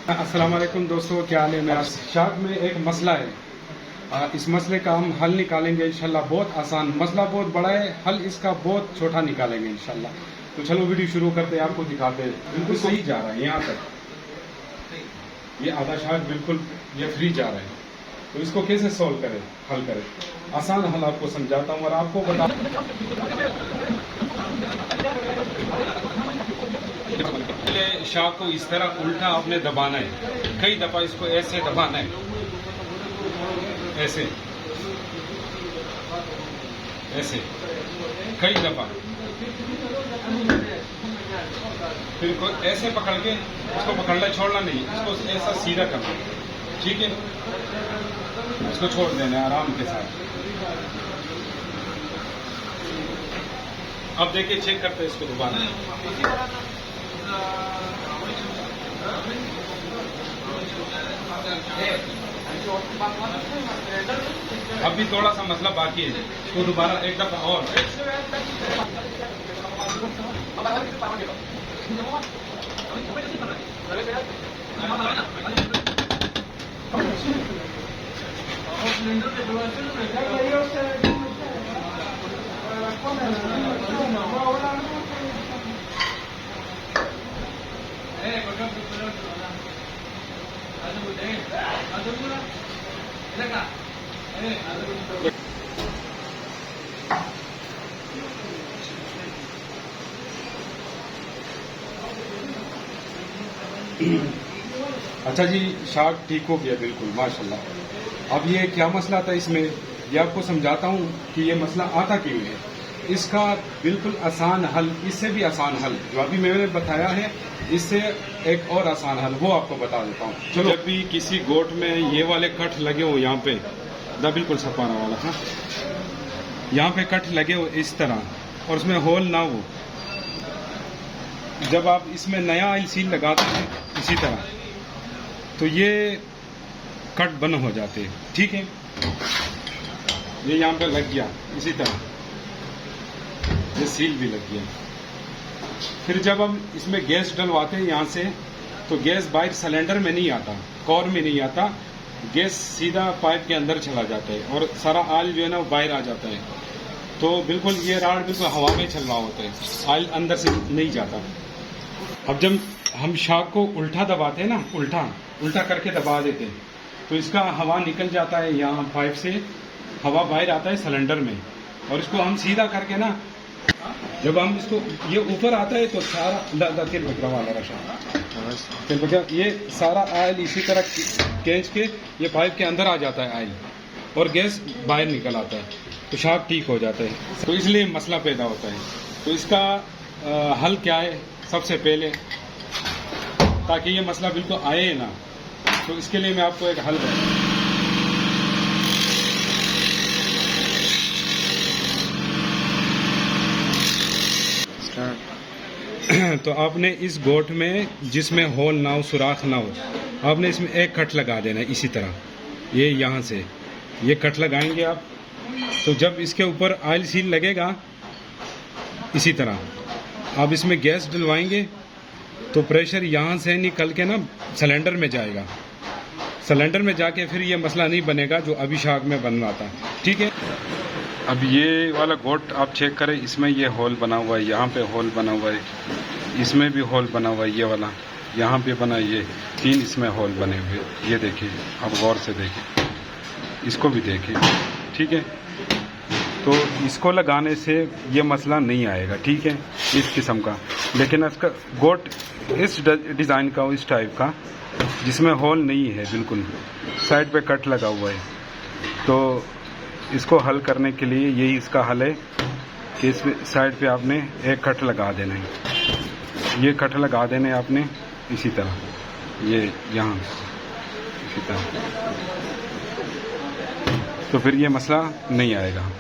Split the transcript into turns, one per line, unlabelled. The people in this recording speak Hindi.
अस्सलाम वालेकुम दोस्तों, क्या हाल है। मैं शाक में एक मसला है, इस मसले का हम हल निकालेंगे इंशाल्लाह। बहुत आसान मसला, बहुत बड़ा है, हल इसका बहुत छोटा निकालेंगे इंशाल्लाह। तो चलो वीडियो शुरू करते हैं, आपको दिखाते हैं। बिल्कुल सही जा रहा है यहाँ तक, ये आधा शाक बिल्कुल ये फ्री जा रहा है। तो इसको कैसे सॉल्व करें, हल करें। आसान हल आपको समझाता हूँ और आपको बता शाक को इस तरह उल्टा आपने दबाना है। कई दफा इसको ऐसे दबाना है, ऐसे ऐसे कई दफा। फिर को ऐसे पकड़ के इसको पकड़ना छोड़ना नहीं, इसको ऐसा सीधा करना, ठीक है। इसको छोड़ देना आराम के साथ। अब देखिए, चेक करते हैं इसको दोबारा। अब भी थोड़ा सा मसला बाकी है, इसको दोबारा एक दफा और। अच्छा जी, शाक ठीक हो गया बिल्कुल माशाल्लाह। अब ये क्या मसला था इसमें, ये आपको समझाता हूँ कि ये मसला आता क्यों है। इसका बिल्कुल आसान हल, इससे भी आसान हल जो अभी मैंने बताया है, इससे एक और आसान हल वो आपको बता देता हूँ। चलो, जब भी किसी गोट में ये वाले कट लगे हो, यहाँ पे बिल्कुल सपाना वाला, हाँ, यहाँ पे कट लगे हो इस तरह, और उसमें होल ना हो। जब आप इसमें नया ऑयल सील लगाते हैं इसी तरह, तो ये कट बंद हो जाते हैं, ठीक है। ये यहाँ पे लग गया इसी तरह, ये सील भी लग गया। फिर जब हम इसमें गैस डलवाते हैं यहाँ से, तो गैस बाहर सिलेंडर में नहीं आता, कोर में नहीं आता, गैस सीधा पाइप के अंदर चला जाता है और सारा ऑयल जो है ना वो बाहर आ जाता है। तो बिल्कुल ये राड बिल्कुल हवा में चल रहा होता है, ऑयल अंदर से नहीं जाता। अब जब हम शाक को उल्टा दबाते हैं ना, उल्टा करके दबा देते हैं, तो इसका हवा निकल जाता है, यहाँ पाइप से हवा बाहर आता है सिलेंडर में। और इसको हम सीधा करके ना, जब हम इसको ये ऊपर आता है तो सारा ये सारा ऑयल इसी तरह खींच के ये पाइप के अंदर आ जाता है ऑयल, और गैस बाहर निकल आता है, तो शाक ठीक हो जाता है। तो इसलिए मसला पैदा होता है। तो इसका हल क्या है, सबसे पहले ताकि ये मसला बिल्कुल आए ना, तो इसके लिए मैं आपको एक हल बताऊं। तो आपने इस गोट में जिसमें होल ना हो, सुराख ना हो, आपने इसमें एक कट लगा देना है इसी तरह। ये यहाँ से ये कट लगाएंगे आप, तो जब इसके ऊपर ऑयल सील लगेगा इसी तरह, आप इसमें गैस डलवाएंगे तो प्रेशर यहाँ से निकल के ना सिलेंडर में जाएगा। सिलेंडर में जाके फिर ये मसला नहीं बनेगा जो अभी शाक में बन रहा था, ठीक है। अब ये वाला गोट आप चेक करें, इसमें ये होल बना हुआ है, यहाँ पे होल बना हुआ है, इसमें भी होल बना हुआ है, ये वाला यहाँ पे बना, ये 3 इसमें होल बने हुए। ये देखिए, आप गौर से देखिए, इसको भी देखिए, ठीक है। तो इसको लगाने से ये मसला नहीं आएगा, ठीक है, इस किस्म का। लेकिन इसका गोट इस डिज़ाइन का, इस टाइप का, जिसमें होल नहीं है, बिल्कुल साइड पे कट लगा हुआ है, तो इसको हल करने के लिए यही इसका हल है कि इस साइड पे आपने एक कट लगा देना है। ये कट लगा देने आपने इसी तरह, ये यहाँ इसी तरह, तो फिर ये मसला नहीं आएगा।